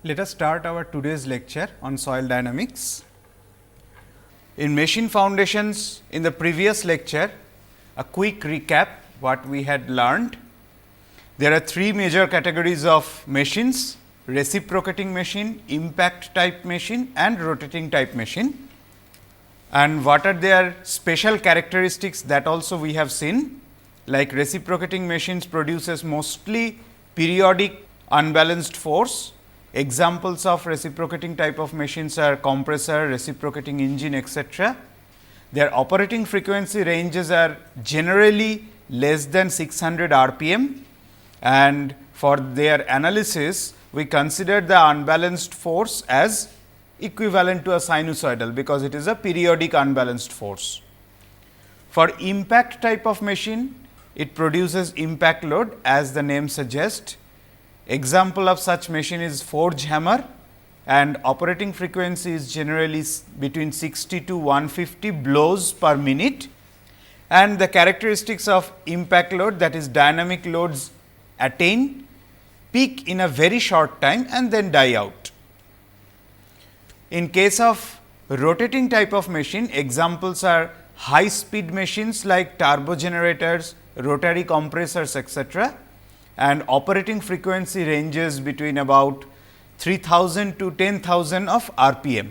Let us start our today's lecture on soil dynamics. In machine foundations, in the previous lecture, a quick recap what we had learned. There are three major categories of machines: reciprocating machine, impact type machine and rotating type machine. And what are their special characteristics, that also we have seen. Like reciprocating machines produces mostly periodic unbalanced force. Examples of reciprocating type of machines are compressor, reciprocating engine, etc. Their operating frequency ranges are generally less than 600 RPM, and for their analysis we consider the unbalanced force as equivalent to a sinusoidal, because it is a periodic unbalanced force. For impact type of machine, it produces impact load, as the name suggests. Example of such machine is forge hammer, and operating frequency is generally between 60 to 150 blows per minute. And the characteristics of impact load, that is dynamic loads attain peak in a very short time and then die out. In case of rotating type of machine, examples are high speed machines like turbo generators, rotary compressors, etc. and operating frequency ranges between about 3000 to 10,000 of RPM.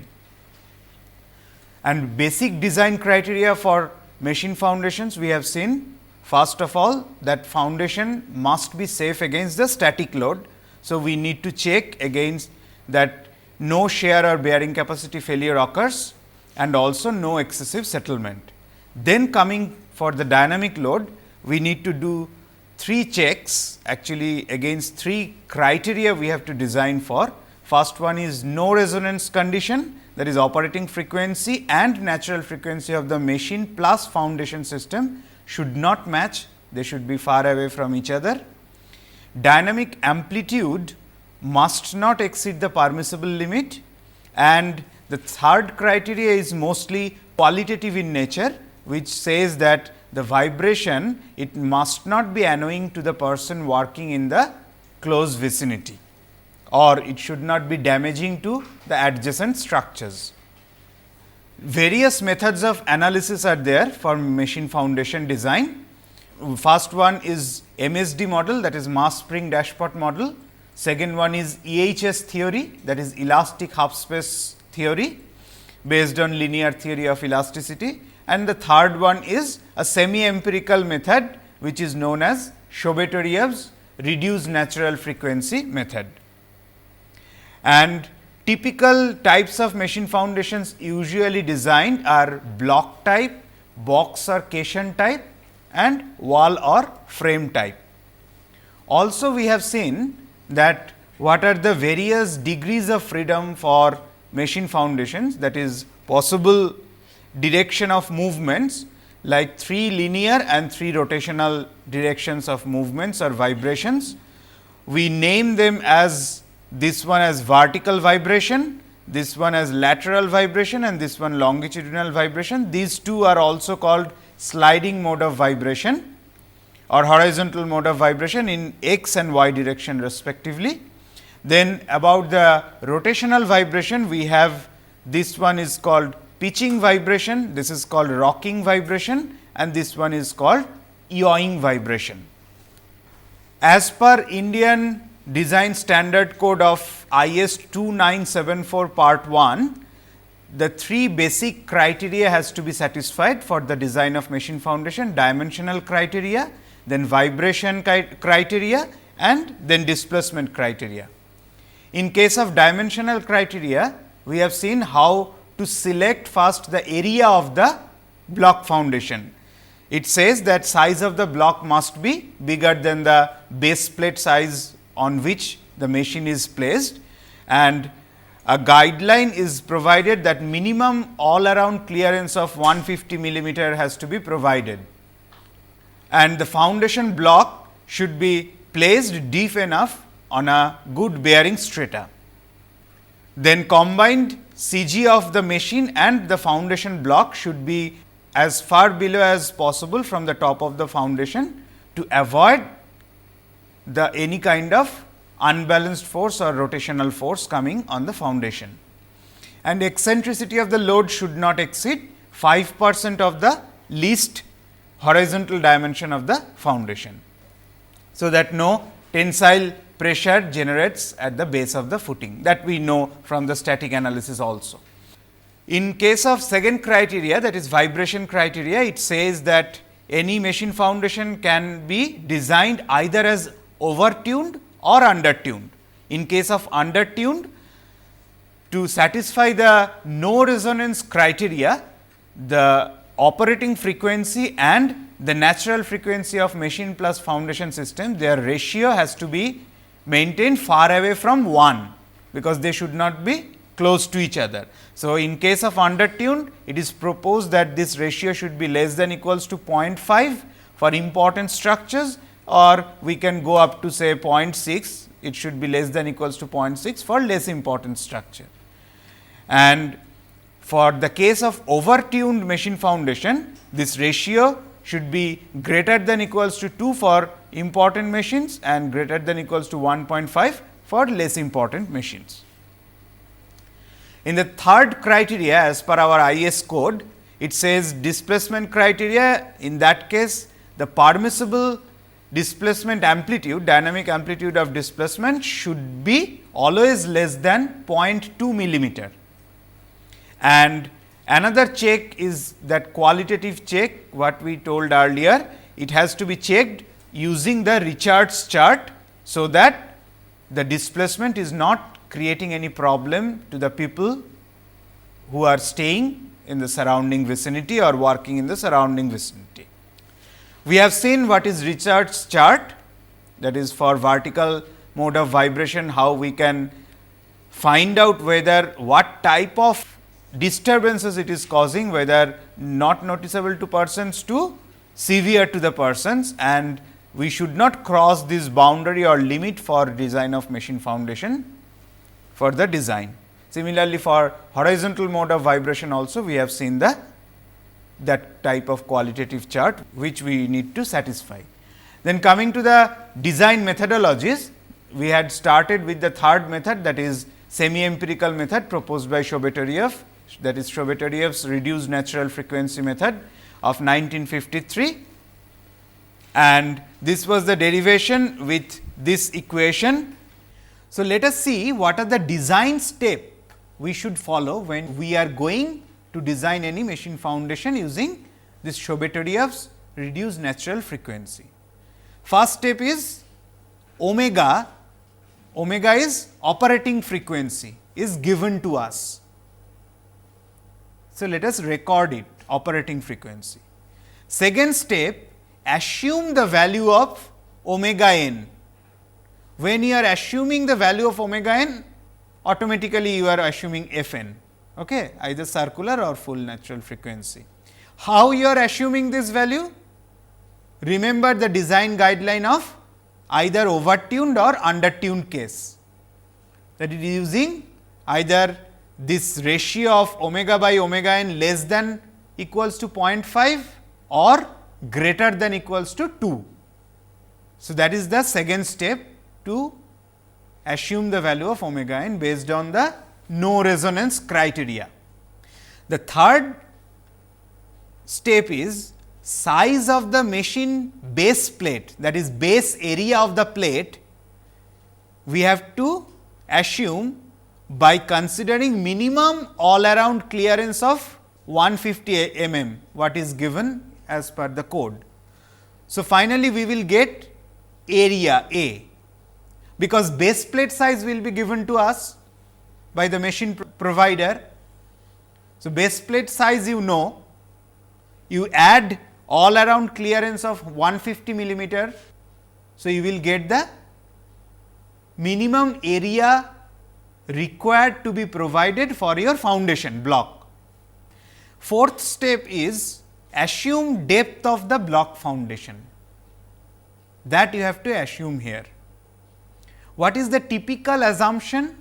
And basic design criteria for machine foundations we have seen. First of all, that foundation must be safe against the static load. So, we need to check against that no shear or bearing capacity failure occurs, and also no excessive settlement. Then coming for the dynamic load, we need to do three checks, actually against three criteria we have to design for. First one is no resonance condition, that is operating frequency and natural frequency of the machine plus foundation system should not match, they should be far away from each other. Dynamic amplitude must not exceed the permissible limit, and the third criteria is mostly qualitative in nature, which says that the vibration, it must not be annoying to the person working in the close vicinity, or it should not be damaging to the adjacent structures. Various methods of analysis are there for machine foundation design. First one is MSD model, that is mass spring dashpot model. Second one is EHS theory, that is elastic half space theory based on linear theory of elasticity. And the third one is a semi-empirical method, which is known as Tschebotarioff's reduced natural frequency method. And typical types of machine foundations usually designed are block type, box or caisson type, and wall or frame type. Also, we have seen that what are the various degrees of freedom for machine foundations, that is possible direction of movements, like 3 linear and 3 rotational directions of movements or vibrations. We name them as this one as vertical vibration, this one as lateral vibration, and this one longitudinal vibration. These two are also called sliding mode of vibration or horizontal mode of vibration in x and y direction respectively. Then about the rotational vibration, we have this one is called pitching vibration, this is called rocking vibration, and this one is called yawing vibration. As per Indian Design Standard Code of IS 2974 Part 1, the three basic criteria has to be satisfied for the design of machine foundation: dimensional criteria, then vibration criteria, and then displacement criteria. In case of dimensional criteria, we have seen how to select first the area of the block foundation. It says that size of the block must be bigger than the base plate size on which the machine is placed, and a guideline is provided that minimum all around clearance of 150 millimeter has to be provided, and the foundation block should be placed deep enough on a good bearing strata. Then combined CG of the machine and the foundation block should be as far below as possible from the top of the foundation to avoid the any kind of unbalanced force or rotational force coming on the foundation. And eccentricity of the load should not exceed 5% of the least horizontal dimension of the foundation, so that no tensile pressure generates at the base of the footing, that we know from the static analysis also. In case of second criteria, that is vibration criteria, it says that any machine foundation can be designed either as over-tuned or under-tuned. In case of under-tuned, to satisfy the no resonance criteria, the operating frequency and the natural frequency of machine plus foundation system, their ratio has to be maintained far away from 1, because they should not be close to each other. So, in case of under-tuned, it is proposed that this ratio should be less than equals to 0.5 for important structures, or we can go up to say 0.6, it should be less than equals to 0.6 for less important structure. And for the case of over-tuned machine foundation, this ratio should be greater than equals to 2 for important machines and greater than equals to 1.5 for less important machines. In the third criteria, as per our IS code, it says displacement criteria. In that case, the permissible displacement amplitude, dynamic amplitude of displacement should be always less than 0.2 millimeter. And another check is that qualitative check, what we told earlier, it has to be checked using the Richards chart, so that the displacement is not creating any problem to the people who are staying in the surrounding vicinity or working in the surrounding vicinity. We have seen what is Richards chart, that is for vertical mode of vibration, how we can find out whether what type of disturbances it is causing, whether not noticeable to persons to severe to the persons, and we should not cross this boundary or limit for design of machine foundation for the design. Similarly, for horizontal mode of vibration also we have seen that type of qualitative chart which we need to satisfy. Then coming to the design methodologies, we had started with the third method, that is semi-empirical method proposed by Tschebotarioff, that is Tschebotarioff's reduced natural frequency method of 1953, and this was the derivation with this equation. So, let us see what are the design steps we should follow when we are going to design any machine foundation using this Tschebotarioff's reduced natural frequency. First step is omega. Omega is operating frequency, is given to us. So, let us record it, operating frequency. Second step, assume the value of omega n. When you are assuming the value of omega n, automatically you are assuming f n, okay, either circular or full natural frequency. How you are assuming this value? Remember the design guideline of either over-tuned or under-tuned case, that it is using either this ratio of omega by omega n less than equals to 0.5 or greater than equals to 2. So, that is the second step to assume the value of omega n based on the no resonance criteria. The third step is size of the machine base plate, that is base area of the plate, we have to assume by considering minimum all around clearance of 150 mm, what is given as per the code. So, finally, we will get area A, because base plate size will be given to us by the machine provider. So, base plate size you know, you add all around clearance of 150 millimeter. So, you will get the minimum area required to be provided for your foundation block. Fourth step is assume depth of the block foundation, that you have to assume here. What is the typical assumption?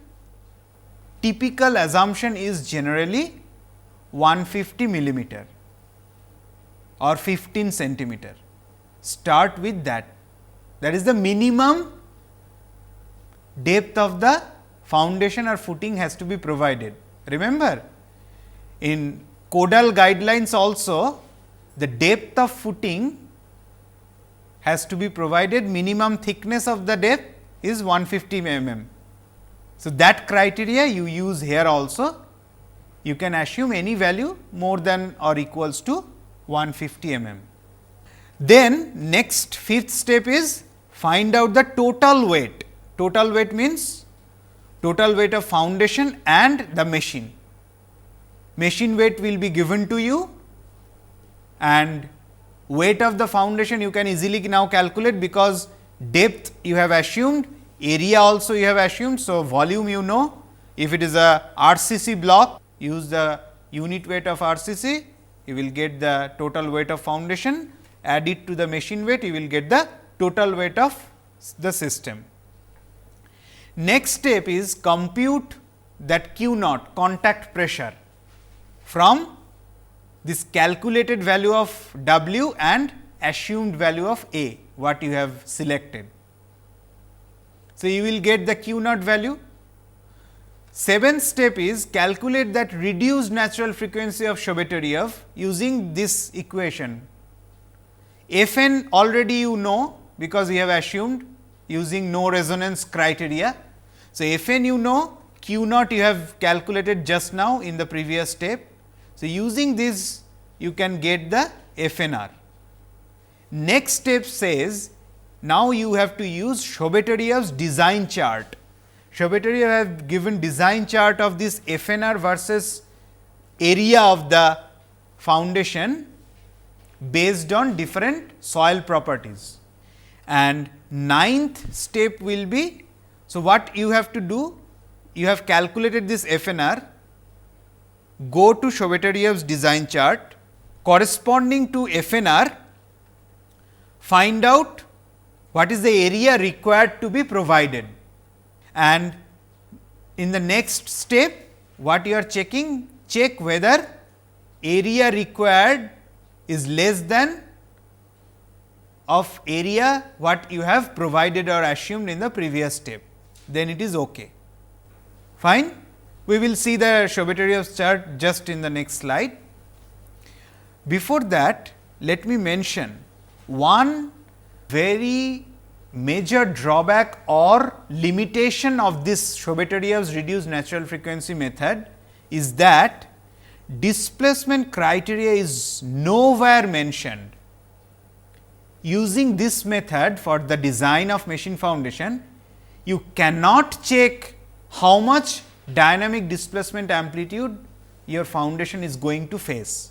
Typical assumption is generally 150 millimeter or 15 centimeter. Start with that. That is the minimum depth of the foundation or footing has to be provided. Remember, in codal guidelines also, the depth of footing has to be provided, minimum thickness of the depth is 150 mm. So, that criteria you use here also. You can assume any value more than or equals to 150 mm. Then next fifth step is find out the total weight. Total weight means total weight of foundation and the machine. Machine weight will be given to you, and weight of the foundation you can easily now calculate, because depth you have assumed, area also you have assumed. So, volume you know, if it is a RCC block, use the unit weight of RCC, you will get the total weight of foundation, add it to the machine weight, you will get the total weight of the system. Next step is compute that Q naught, contact pressure, from this calculated value of W and assumed value of A, what you have selected. So, you will get the Q naught value. Seventh step is calculate that reduced natural frequency of Chebotarieff using this equation. Fn already you know, because we have assumed using no resonance criteria. So, Fn you know, Q naught you have calculated just now in the previous step. So, using this you can get the FNR. Next step says, now you have to use Chebotarieff's design chart. Chebotarieff have given design chart of this FNR versus area of the foundation based on different soil properties. And ninth step will be, so what you have to do, you have calculated this FNR, go to Chebotarieff's design chart, corresponding to FNR, find out what is the area required to be provided. And in the next step, what you are checking, check whether area required is less than of area what you have provided or assumed in the previous step, then it is okay. Fine. We will see the Chebotarieff chart just in the next slide. Before that, let me mention one very major drawback or limitation of this Chebotarieff's reduced natural frequency method is that displacement criteria is nowhere mentioned. Using this method for the design of machine foundation, you cannot check how much dynamic displacement amplitude your foundation is going to face.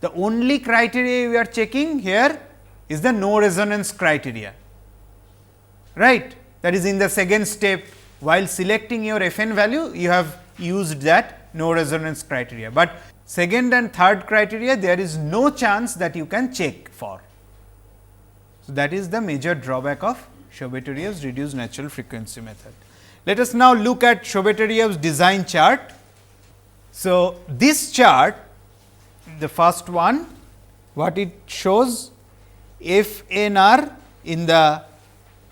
The only criteria we are checking here is the no resonance criteria, right. That is in the second step, while selecting your Fn value, you have used that no resonance criteria, but second and third criteria there is no chance that you can check for. So, that is the major drawback of Chebotarieff's reduced natural frequency method. Let us now look at Chebotarieff's design chart. So, this chart, the first one, what it shows, FNR in the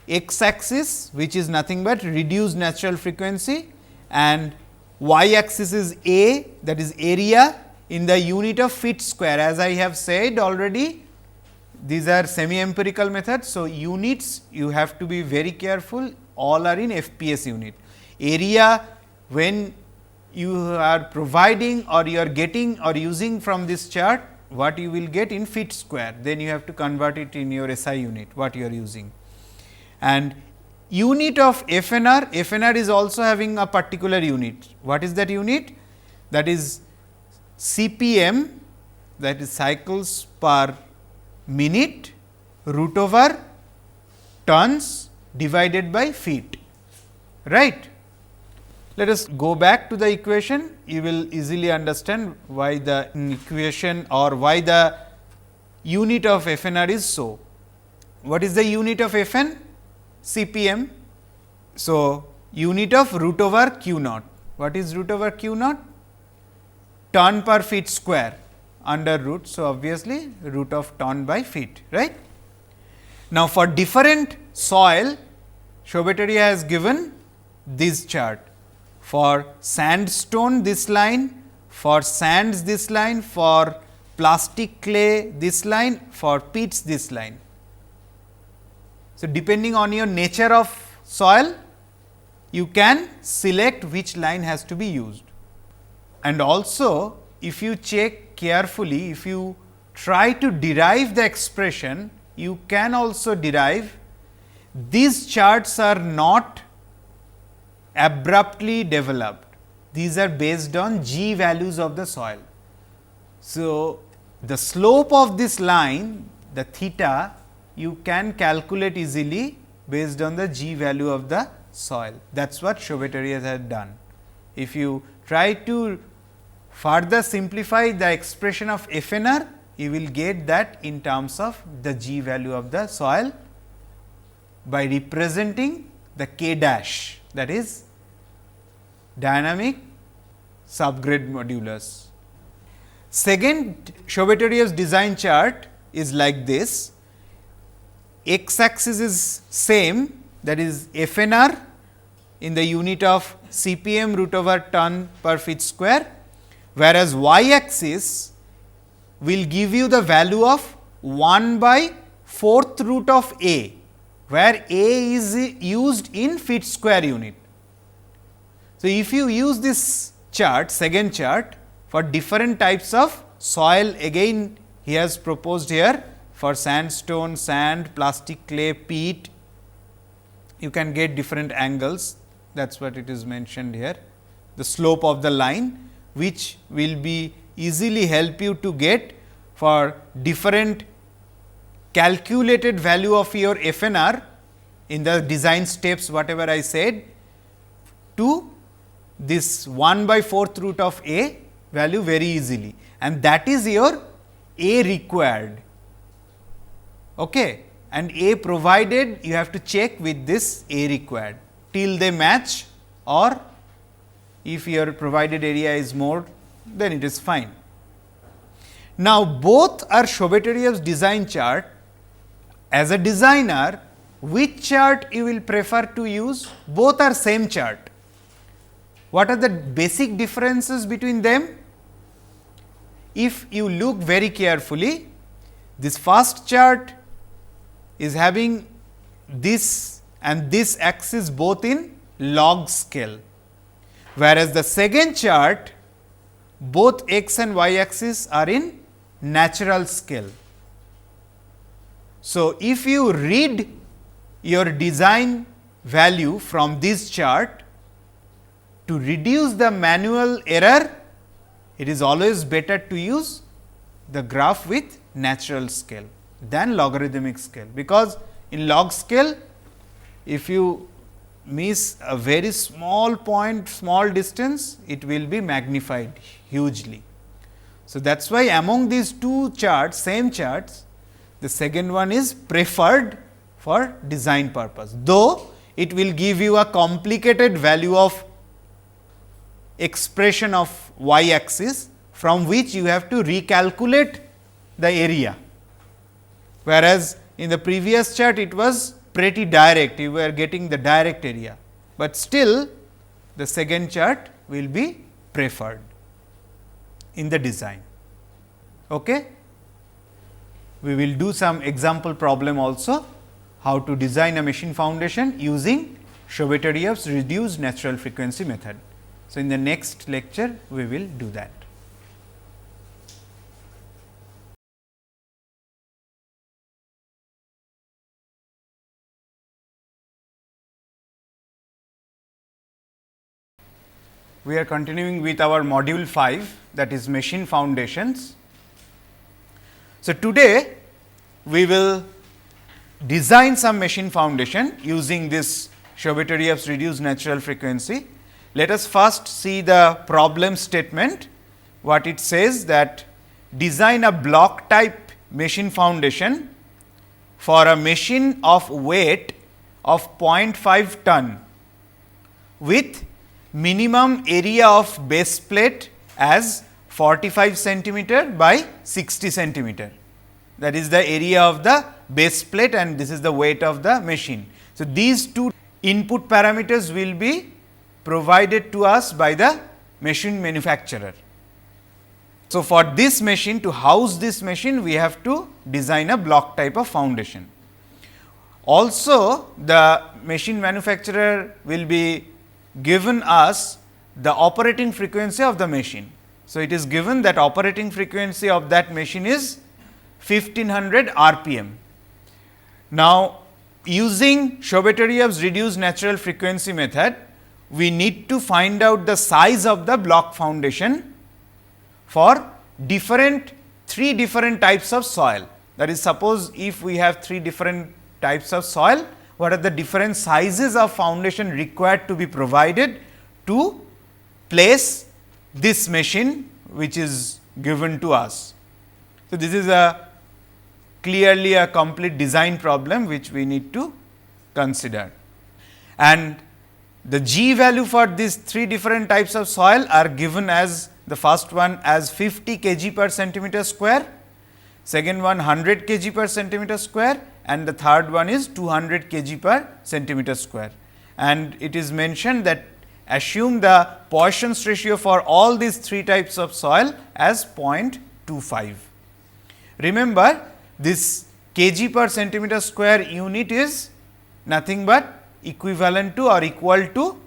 x axis, which is nothing but reduced natural frequency, and y axis is A, that is area in the unit of feet square. As I have said already, these are semi empirical methods. So, units you have to be very careful, all are in FPS unit. Area, when you are providing or you are getting or using from this chart, what you will get in feet square, then you have to convert it in your SI unit, what you are using. And unit of FNR, FNR is also having a particular unit. What is that unit? That is CPM, that is cycles per minute root over tons divided by feet, right. Let us go back to the equation, you will easily understand why the equation or why the unit of FNR is so. What is the unit of Fn? CPM. So, unit of root over Q naught. What is root over Q naught? Ton per feet square under root. So, obviously, root of ton by feet, right. Now, for different soil, Chebotarieff has given this chart. For sandstone this line, for sands this line, for plastic clay this line, for peats this line. So, depending on your nature of soil, you can select which line has to be used. And also, if you check carefully, if you try to derive the expression, you can also derive. These charts are not abruptly developed, these are based on G values of the soil. So, the slope of this line, the theta, you can calculate easily based on the G value of the soil. That is what Chebotarieff has done. If you try to further simplify the expression of FNR, you will get that in terms of the G value of the soil by representing the K dash, that is dynamic subgrade modulus. Second Chebotarieff's design chart is like this. X axis is same, that is FNR in the unit of CPM root over ton per feet square, whereas y axis will give you the value of 1 by 4th root of A, where A is used in feet square unit. So, if you use this chart, second chart, for different types of soil, again he has proposed here for sandstone, sand, plastic clay, peat, you can get different angles, that is what it is mentioned here. The slope of the line, which will be easily help you to get for different calculated value of your FNR in the design steps, whatever I said, to this 1 by 4th root of A value very easily, and that is your A required. Okay. And A provided, you have to check with this A required till they match, or if your provided area is more, then it is fine. Now, both are Chebotarieff's design chart. As a designer, which chart you will prefer to use? Both are same chart. What are the basic differences between them? If you look very carefully, this first chart is having this and this axis both in log scale, whereas the second chart both x and y axis are in natural scale. So, if you read your design value from this chart, to reduce the manual error, it is always better to use the graph with natural scale than logarithmic scale, because in log scale, if you miss a very small point, small distance, it will be magnified hugely. So, that is why among these two charts, same charts, the second one is preferred for design purpose, though it will give you a complicated value of expression of y axis, from which you have to recalculate the area, whereas in the previous chart it was pretty direct, you were getting the direct area, but still the second chart will be preferred in the design. Okay? We will do some example problem also, how to design a machine foundation using Chebotarieff's reduced natural frequency method. So, in the next lecture we will do that. We are continuing with our module 5, that is machine foundations. So, today we will design some machine foundation using this Chebotarieff's reduced natural frequency. Let us first see the problem statement. What it says, that design a block type machine foundation for a machine of weight of 0.5 ton with minimum area of base plate as 45 centimeter by 60 centimeter. That is the area of the base plate and this is the weight of the machine. So, these two input parameters will be provided to us by the machine manufacturer. So, for this machine, to house this machine, we have to design a block type of foundation. Also, the machine manufacturer will be given us the operating frequency of the machine. So, it is given that operating frequency of that machine is 1500 RPM. Now, using Tschebotarioff's reduced natural frequency method, we need to find out the size of the block foundation for three different types of soil. That is, suppose if we have three different types of soil, what are the different sizes of foundation required to be provided to place this machine which is given to us. So, this is clearly a complete design problem which we need to consider, and the G value for these three different types of soil are given as the first one as 50 kg per centimeter square, second one 100 kg per centimeter square, and the third one is 200 kg per centimeter square. And it is mentioned that assume the Poisson's ratio for all these three types of soil as 0.25. Remember, this kg per centimeter square unit is nothing but equivalent to or equal to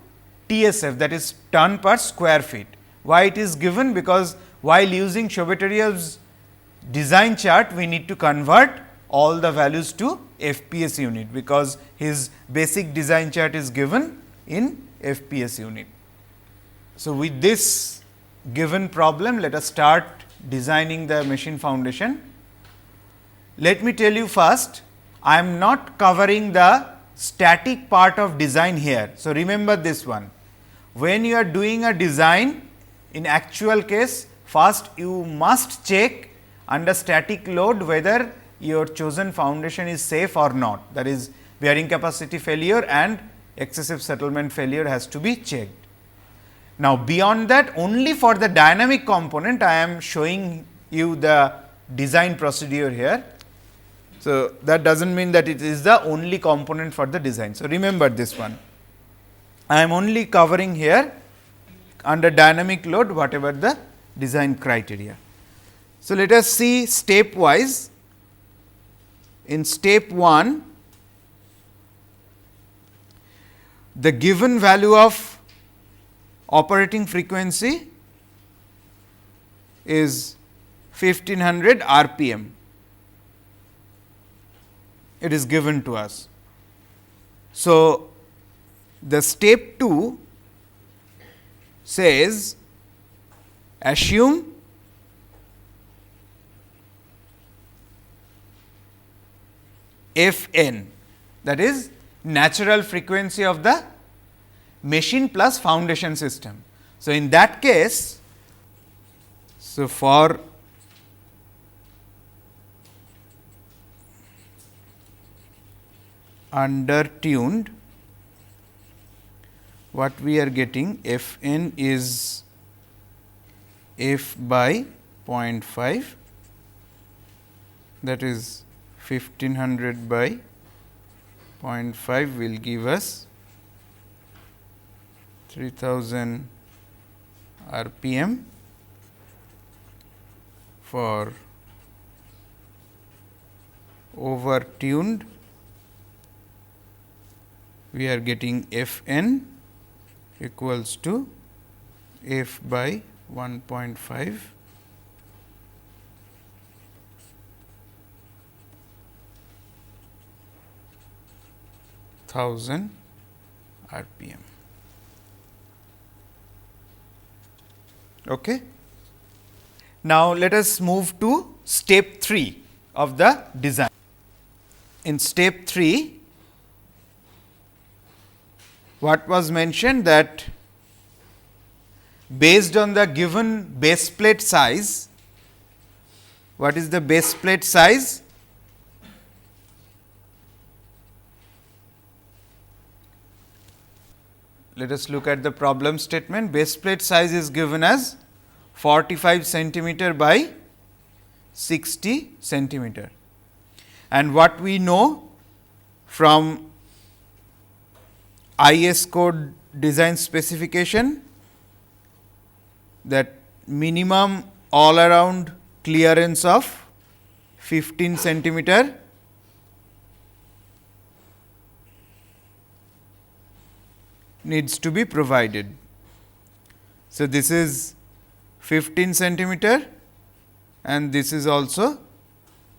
TSF, that is ton per square feet. Why it is given? Because while using Tschebotarioff's design chart, we need to convert all the values to FPS unit, because his basic design chart is given in FPS unit. So, with this given problem, let us start designing the machine foundation. Let me tell you first, I am not covering the static part of design here. So, remember this one. When you are doing a design, in actual case, first you must check under static load whether your chosen foundation is safe or not. That is, bearing capacity failure and excessive settlement failure has to be checked. Now, beyond that, only for the dynamic component, I am showing you the design procedure here. So, that does not mean that it is the only component for the design. So, remember this one. I am only covering here under dynamic load whatever the design criteria. So, let us see step wise. In step 1, the given value of operating frequency is 1500 RPM. It is given to us. So, the step 2 says assume Fn, that is natural frequency of the machine plus foundation system. So, in that case, so for under tuned, what we are getting Fn is F by 0.5, that is 1500 by 0.5 will give us 3000 RPM for over tuned. We are getting Fn equals to F by 1.5 1000 RPM. Okay. Now, let us move to step 3 of the design. In step 3, what was mentioned that based on the given base plate size, what is the base plate size? Let us look at the problem statement. Base plate size is given as 45 centimeter by 60 centimeter. And what we know from IS code design specification that minimum all around clearance of 15 centimeter needs to be provided. So, this is 15 centimeter and this is also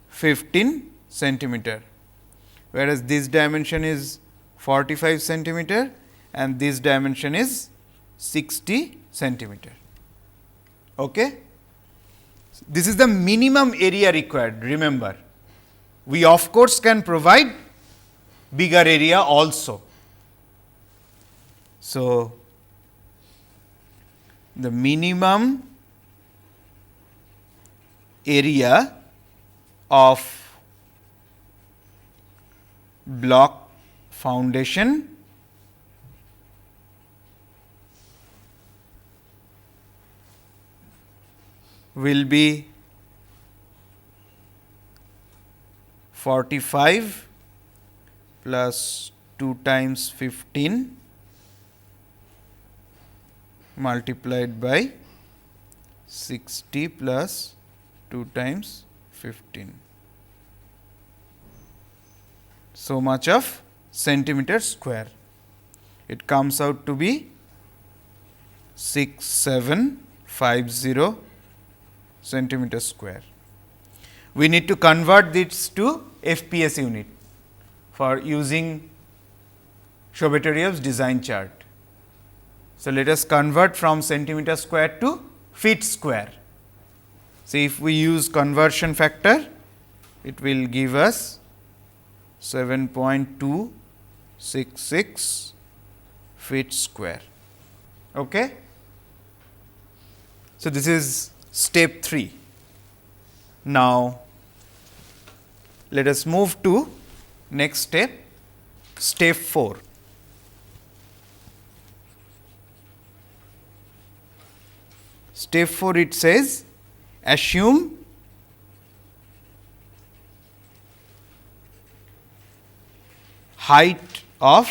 15 centimeter, whereas this dimension is 45 centimeter and this dimension is 60 centimeter. Okay. This is the minimum area required, remember. We of course can provide bigger area also. So, the minimum area of block foundation will be 45 plus 2 times 15 multiplied by 60 plus 2 times 15. So much of centimeter square. It comes out to be 6750 centimeter square. We need to convert this to FPS unit for using Chapter design chart. So, let us convert from centimeter square to feet square. So, if we use conversion factor, it will give us 7.266 feet square. Okay. So, this is step 3. Now, let us move to next step, step 4. Step 4, it says assume height of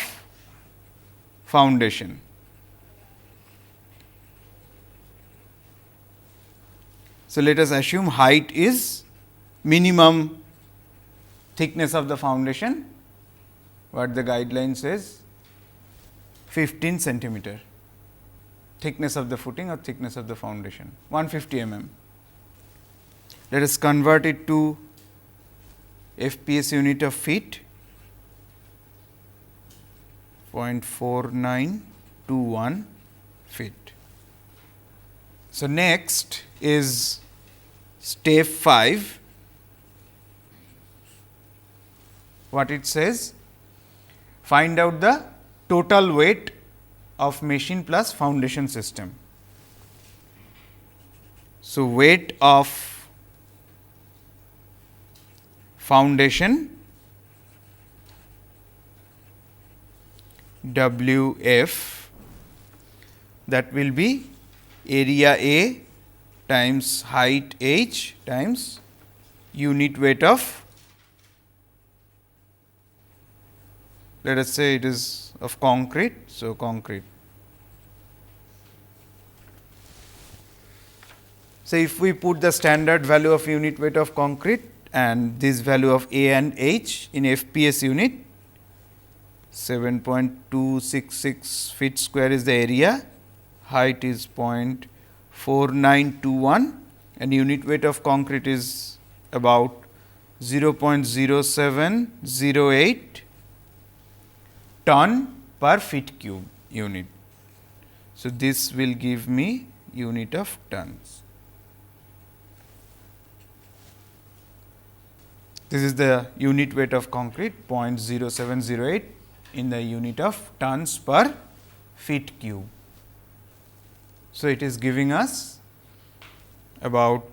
foundation. So, let us assume height is minimum thickness of the foundation, what the guideline says 15 centimeter thickness of the footing or thickness of the foundation, 150 mm. Let us convert it to FPS unit of feet, 0.4921 feet. So, next is step 5. What it says? Find out the total weight of machine plus foundation system. So, weight of foundation WF, that will be area A times height H times unit weight of, let us say it is of concrete. So, concrete. So, if we put the standard value of unit weight of concrete and this value of A and H in FPS unit, 7.266 feet square is the area, height is 0.4921 and unit weight of concrete is about 0.0708 ton per feet cube unit. So, this will give me unit of tons. This is the unit weight of concrete 0.0708 in the unit of tons per feet cube. So, it is giving us about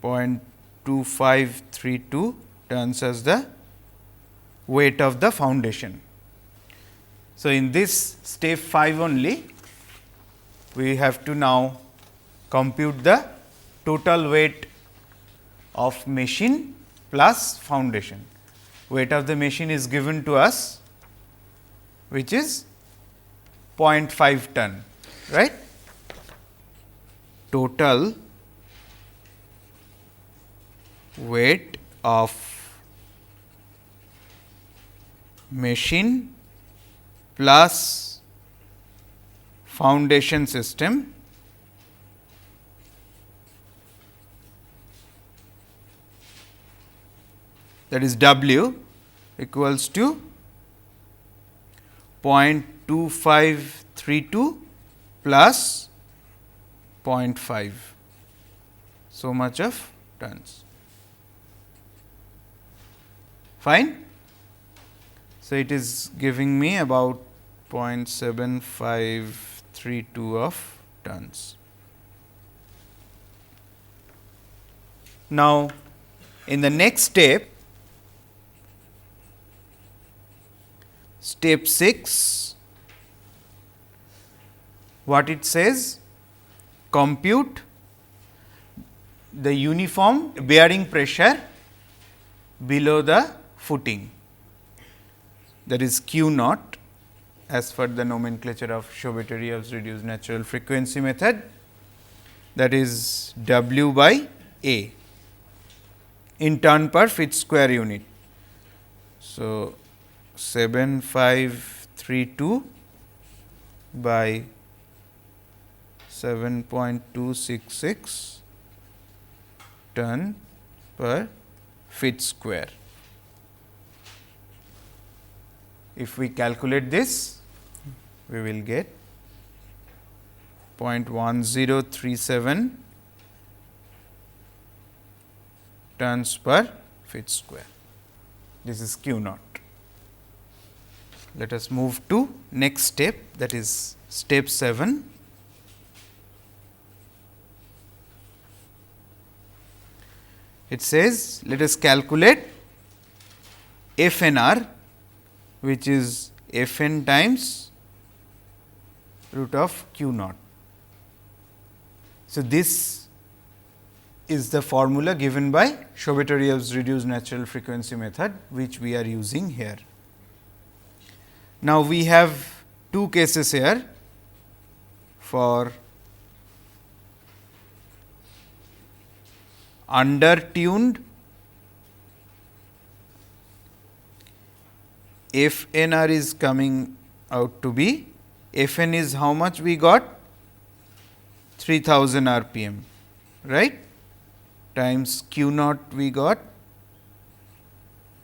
0.2532 tons as the weight of the foundation. So, in this step 5 only, we have to now compute the total weight of machine plus foundation. Weight of the machine is given to us which is 0.5 ton, right. Total weight of machine plus foundation system that is W equals to 0.2532 plus 0.5, so much of tons. Fine. So, it is giving me about 0.7532 of tons. Now, in the next step, step 6, what it says? Compute the uniform bearing pressure below the footing, that is Q naught as per the nomenclature of Chebotarioff's reduced natural frequency method, that is W by A in ton per feet square unit. So, 7532 by 7.266 ton per feet square. If we calculate this, we will get 0.1037 tons per feet square. This is Q naught. Let us move to next step, that is step 7. It says, let us calculate FNR, which is Fn times root of Q naught. So, this is the formula given by Chebotarioff's reduced natural frequency method, which we are using here. Now, we have two cases here for under-tuned FNR is coming out to be, Fn is how much we got? 3000 RPM, right, times Q naught we got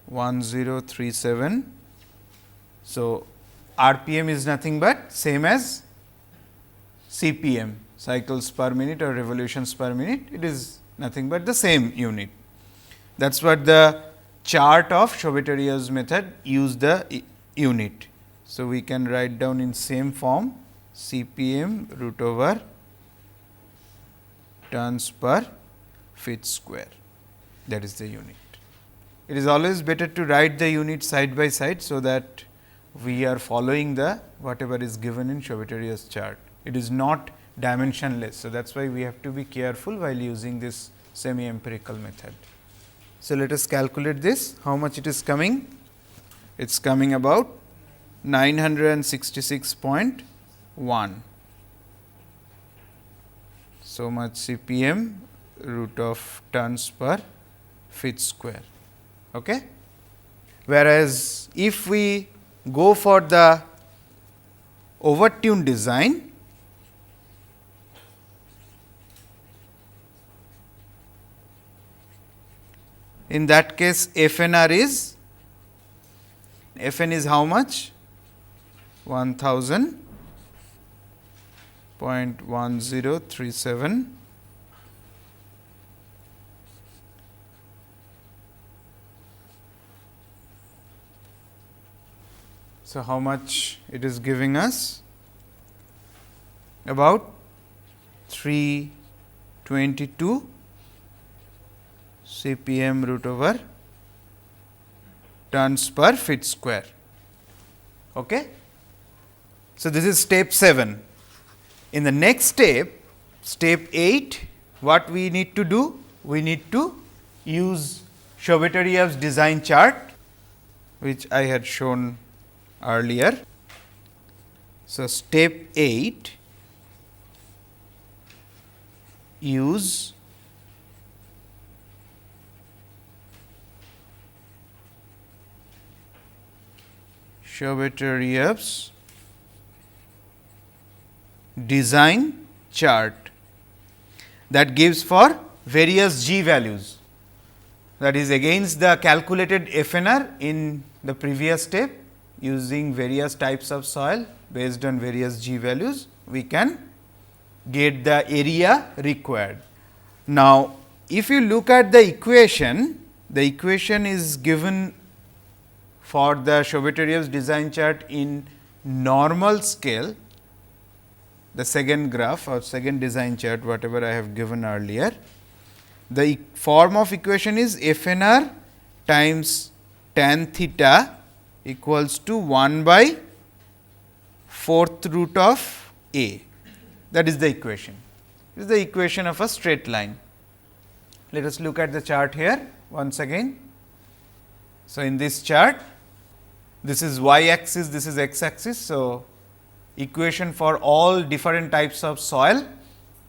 1037. So, RPM is nothing but same as CPM, cycles per minute or revolutions per minute, it is nothing but the same unit. That is what the chart of Chebotarioff's method use the unit. So, we can write down in same form CPM root over tons per feet square, that is the unit. It is always better to write the unit side by side, so that we are following the whatever is given in Chebotarioff's chart. It is not dimensionless. So, that is why we have to be careful while using this semi empirical method. So, let us calculate this, how much it is coming? It is coming about 966.1. So much CPM root of tons per feet square. Okay? Whereas, if we go for the overtuned design, in that case FNR is, Fn is how much? 1000.1037 . So, how much it is giving us? About 322 CPM root over tons per feet square. Okay? So, this is step 7. In the next step, step 8, what we need to do? We need to use Chebotarioff's design chart, which I had shown earlier. So, step 8, use Tschebotarioff's design chart that gives for various G values, that is against the calculated FNR in the previous step using various types of soil based on various G values, we can get the area required. Now, if you look at the equation is given for the Tschebotarioff's design chart in normal scale, the second graph or second design chart, whatever I have given earlier. The form of equation is FNR times tan theta equals to 1 by 4th root of A. That is the equation. This is the equation of a straight line. Let us look at the chart here once again. So, in this chart, this is y axis, this is x axis. So, equation for all different types of soil,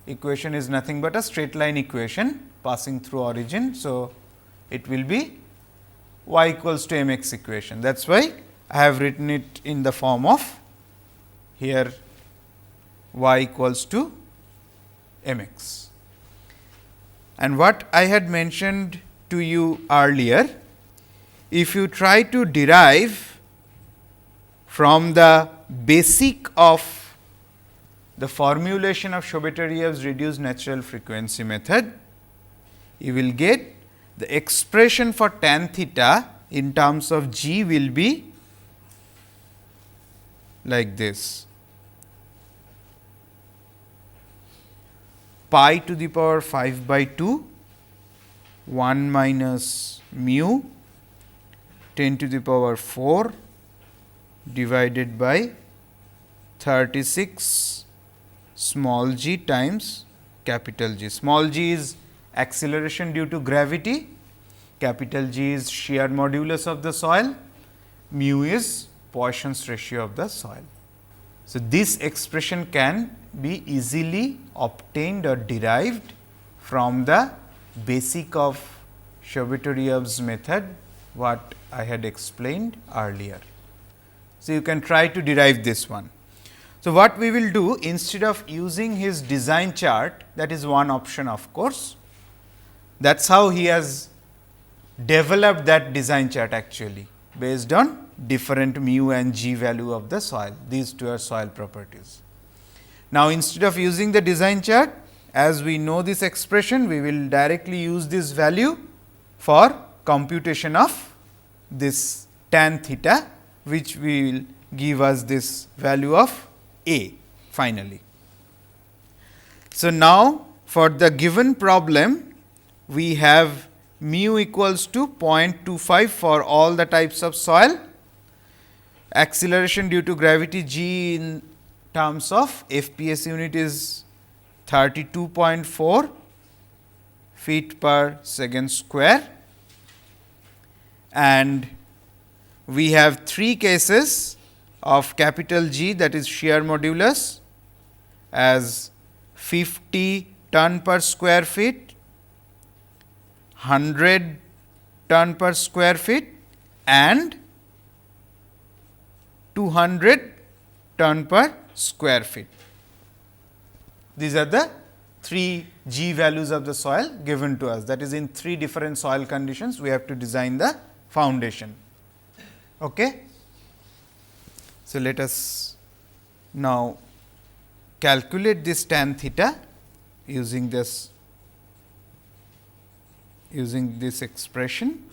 equation is nothing but a straight line equation passing through origin. So, it will be y equals to m x equation. That is why I have written it in the form of here y equals to m x. And what I had mentioned to you earlier, if you try to derive from the basic of the formulation of Tschebotarioff's reduced natural frequency method, you will get the expression for tan theta in terms of G will be like this: pi to the power 5 by 2 1 minus mu 10 to the power 4 divided by 36 small g times capital G. Small g is acceleration due to gravity, capital G is shear modulus of the soil, mu is Poisson's ratio of the soil. So, this expression can be easily obtained or derived from the basic of Tschebotarioff's method, what I had explained earlier. So, you can try to derive this one. So, what we will do, instead of using his design chart, that is one option of course, that is how he has developed that design chart actually based on different mu and G value of the soil. These two are soil properties. Now, instead of using the design chart, as we know this expression, we will directly use this value for computation of this tan theta, which will give us this value of A finally. So, now for the given problem, we have mu equals to 0.25 for all the types of soil, acceleration due to gravity G in terms of FPS unit is 32.4 feet per second square, and we have 3 cases of capital G, that is shear modulus as 50 ton per square feet, 100 ton per square feet and 200 ton per square feet. These are the 3 G values of the soil given to us, that is in 3 different soil conditions we have to design the foundation. Okay. So, let us now calculate this tan theta using this expression.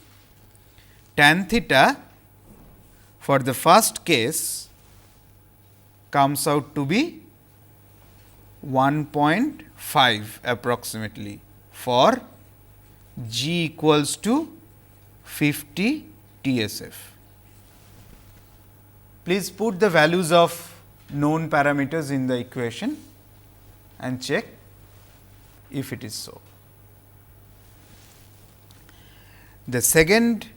Tan theta for the first case comes out to be 1.5 approximately for G equals to 50 TSF. Please put the values of known parameters in the equation and check if it is so. The second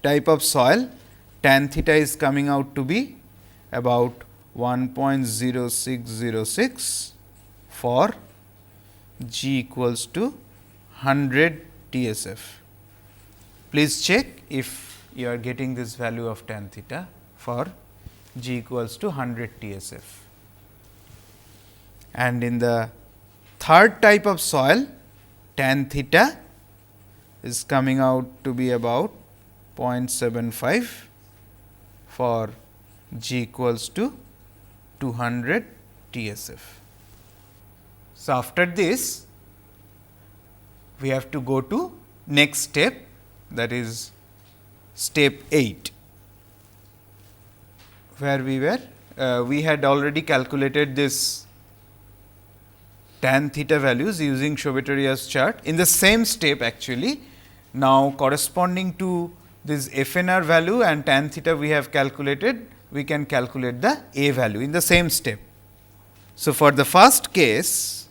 type of soil, tan theta is coming out to be about 1.0606 for G equals to 100 TSF. Please check if you are getting this value of tan theta for G equals to 100 TSF. And in the third type of soil, tan theta is coming out to be about 0.75 for G equals to 200 TSF. So, after this we have to go to next step, that is step 8, where we had already calculated this tan theta values using Chebotarioff's chart. In the same step actually, now corresponding to this FNR value and tan theta we have calculated, we can calculate the A value in the same step. So, for the first case,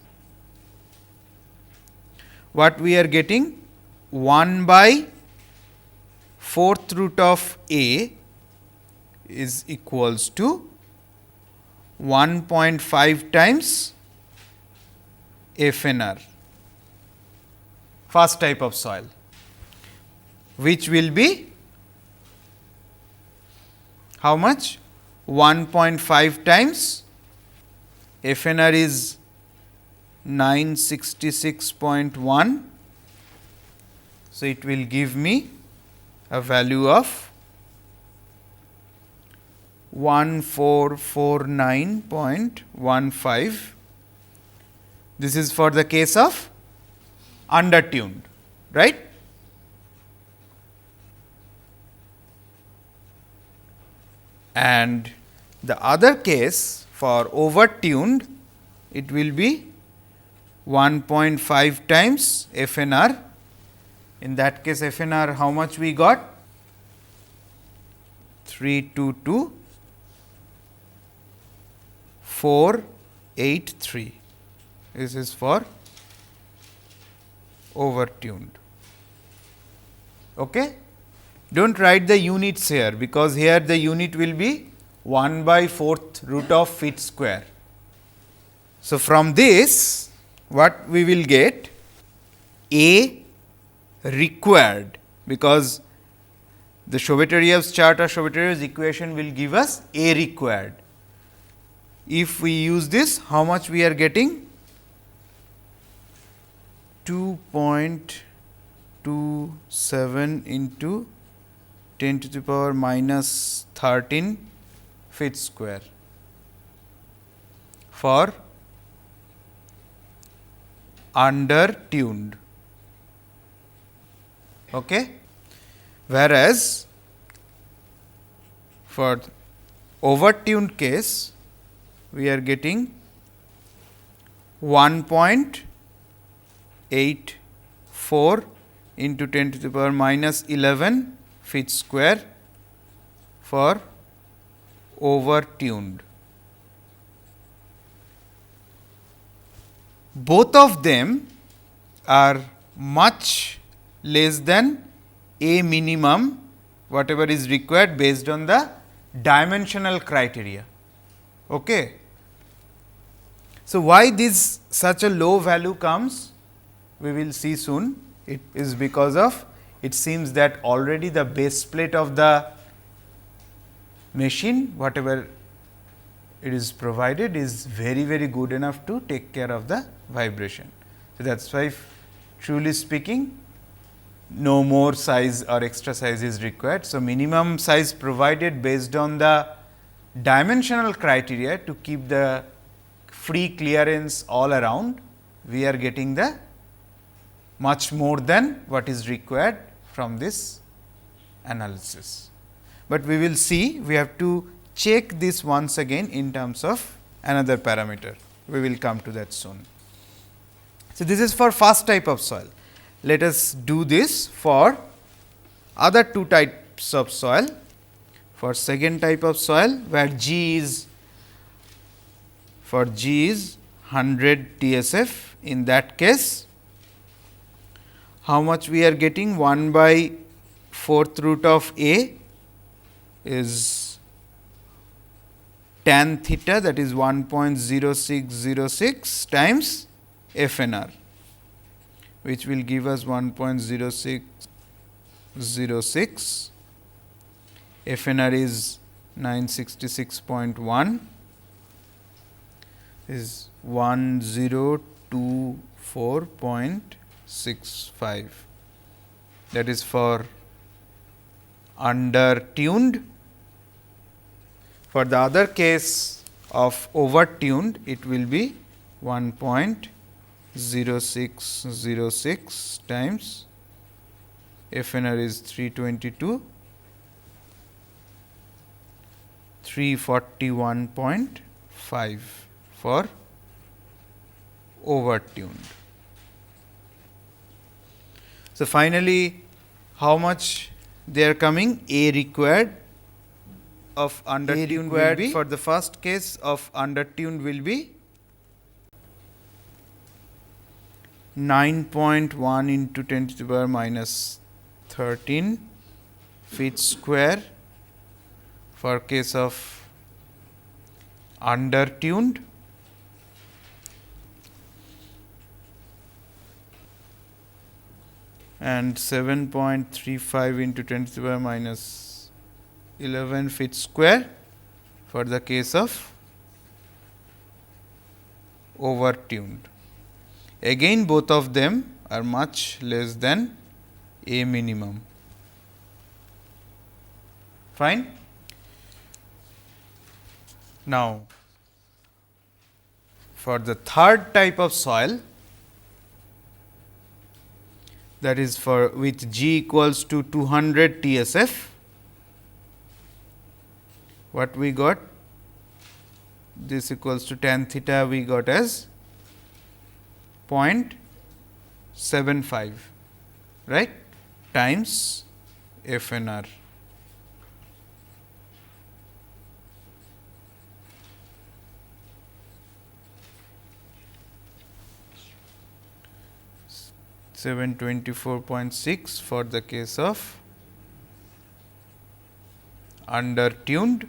what we are getting, 1 by 4th root of A is equals to 1.5 times FNR, first type of soil, which will be how much? 1.5 times FNR is 966.1. So, it will give me a value of 1449.15. This is for the case of undertuned, right. And the other case for overtuned, it will be 1.5 times FNR. In that case, FNR how much we got? 322,483. This is for overtuned. Okay? Do not write the units here, because here the unit will be 1 by 4th root of feet square. So, from this what we will get? A required, because the Chebotarioff's chart or Chebotarioff's equation will give us A required. If we use this, how much we are getting? 2.27 into 10 to the power minus 13 feet square for undertuned. Okay. Whereas, for overtuned case, we are getting 1.84 into 10 to the power minus 11 feet square for overtuned. Both of them are much less than A minimum, whatever is required based on the dimensional criteria. Okay. So, why this such a low value comes? We will see soon. It is because of, it seems that already the base plate of the machine, whatever it is provided, is very good enough to take care of the vibration. So, that is why, truly speaking, no more size or extra size is required. So, minimum size provided based on the dimensional criteria to keep the free clearance all around, we are getting the much more than what is required from this analysis. But we will see, we have to check this once again in terms of another parameter. We will come to that soon. So, this is for first type of soil. Let us do this for other two types of soil. For second type of soil, where G is 100 TSF, in that case, how much we are getting? 1 by 4th root of A is tan theta, that is 1.0606 times FNR, which will give us 1.0606. FNR is 966.1, is 1024.65. That is for under tuned. For the other case of over tuned, it will be 1.0606 times FNR is 322, 341.5 for over tuned. So, finally, how much they are coming? A required of under tuned will be, for the first case of under tuned will be 9.1 into 10 to the power minus 13 feet square for case of under tuned, and 7.35 into 10 to the power minus 11 feet square for the case of over tuned. Again, both of them are much less than A minimum. Fine. Now, for the third type of soil, that is for with G equals to 200 TSF, what we got? This equals to tan theta we got as 0.75, right, times FNR. $724.6 for the case of under tuned,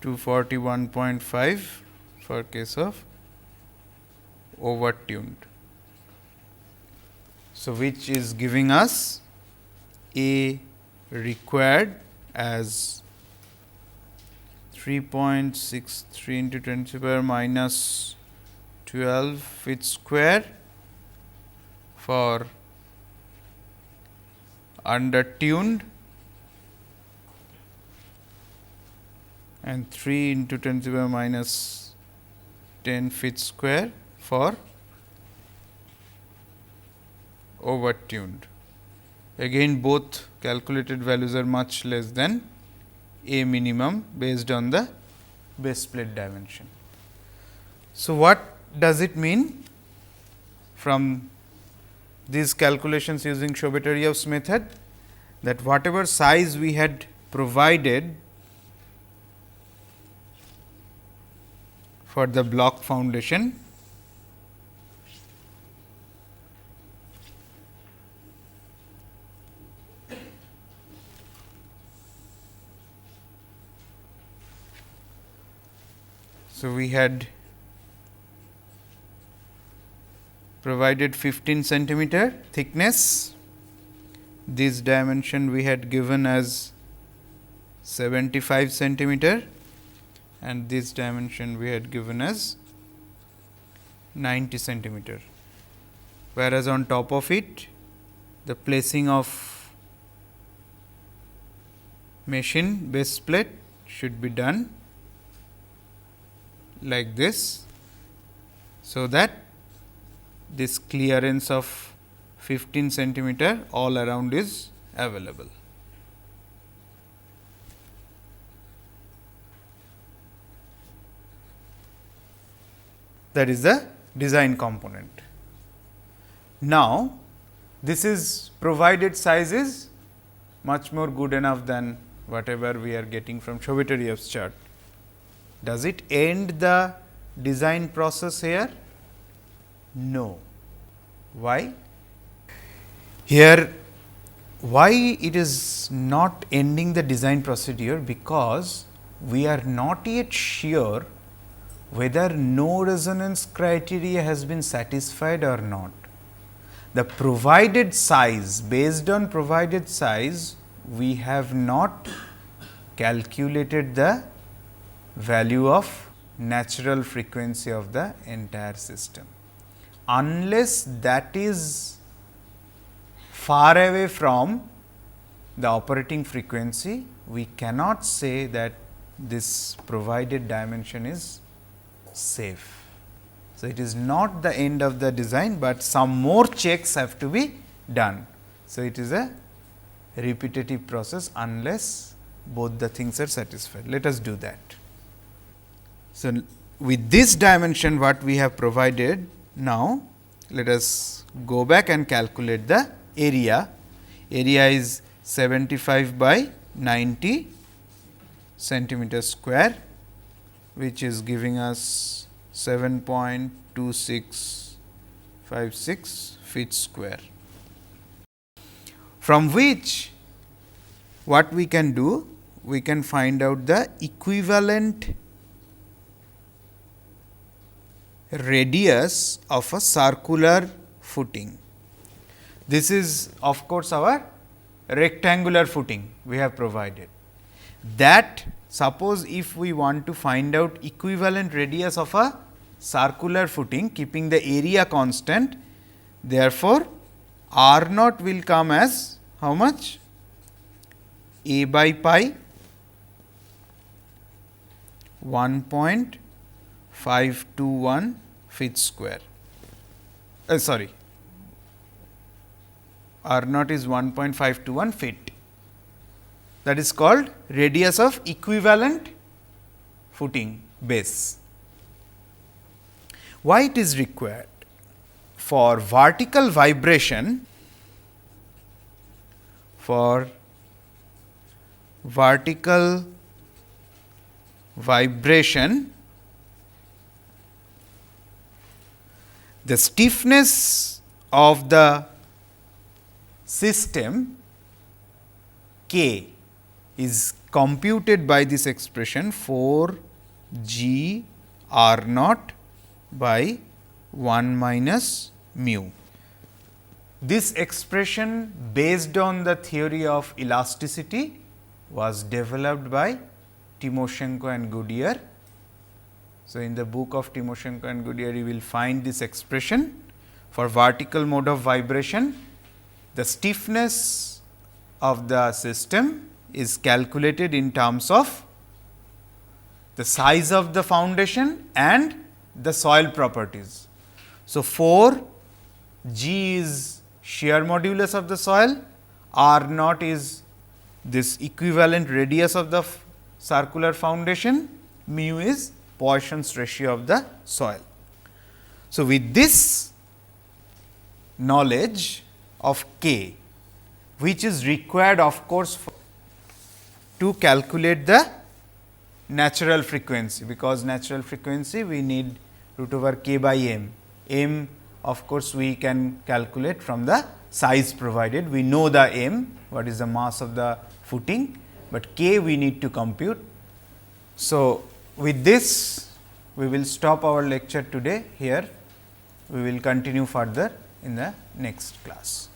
$241.5 for case of over tuned. So, which is giving us A required as 3.63 into 10 to the power minus 12 feet square for under tuned, and 3 into 10 to the power minus 10 feet square for over tuned. Again, both calculated values are much less than A minimum based on the base plate dimension. So, what does it mean from these calculations using Tschebotarioff's method? That whatever size we had provided for the block foundation, so we had provided 15 centimeter thickness, this dimension we had given as 75 centimeter, and this dimension we had given as 90 centimeter. Whereas, on top of it the placing of machine base plate should be done like this, so that this clearance of 15 centimeter all around is available. That is the design component. Now, this is provided size is much more good enough than whatever we are getting from Tschebotarioff's chart. Does it end the design process here? No. Why? Here, why it is not ending the design procedure? Because we are not yet sure whether no resonance criteria has been satisfied or not. The provided size, based on provided size, we have not calculated the value of natural frequency of the entire system. Unless that is far away from the operating frequency, we cannot say that this provided dimension is safe. So, it is not the end of the design, but some more checks have to be done. So, it is a repetitive process unless both the things are satisfied. Let us do that. So, with this dimension what we have provided, now let us go back and calculate the area. Area is 75 by 90 centimeter square, which is giving us 7.2656 feet square, from which what we can do? We can find out the equivalent radius of a circular footing. This is of course, our rectangular footing we have provided. That suppose if we want to find out equivalent radius of a circular footing keeping the area constant, therefore, R naught will come as how much? A by pi 1.521 feet square. Sorry, R naught is 1.521 feet. That is called radius of equivalent footing base. Why it is required? For vertical vibration, the stiffness of the system K is computed by this expression 4 G R naught by 1 minus mu. This expression based on the theory of elasticity was developed by Timoshenko and Goodyear. So, in the book of Timoshenko and Goodyear you will find this expression for vertical mode of vibration. The stiffness of the system is calculated in terms of the size of the foundation and the soil properties. So, 4 G is shear modulus of the soil, R naught is this equivalent radius of the circular foundation, mu is Poisson's ratio of the soil. So, with this knowledge of K, which is required of course to calculate the natural frequency, because natural frequency we need root over K by m. M of course, we can calculate from the size provided. We know the m, what is the mass of the footing, but K we need to compute. So, with this we will stop our lecture today here. We will continue further in the next class.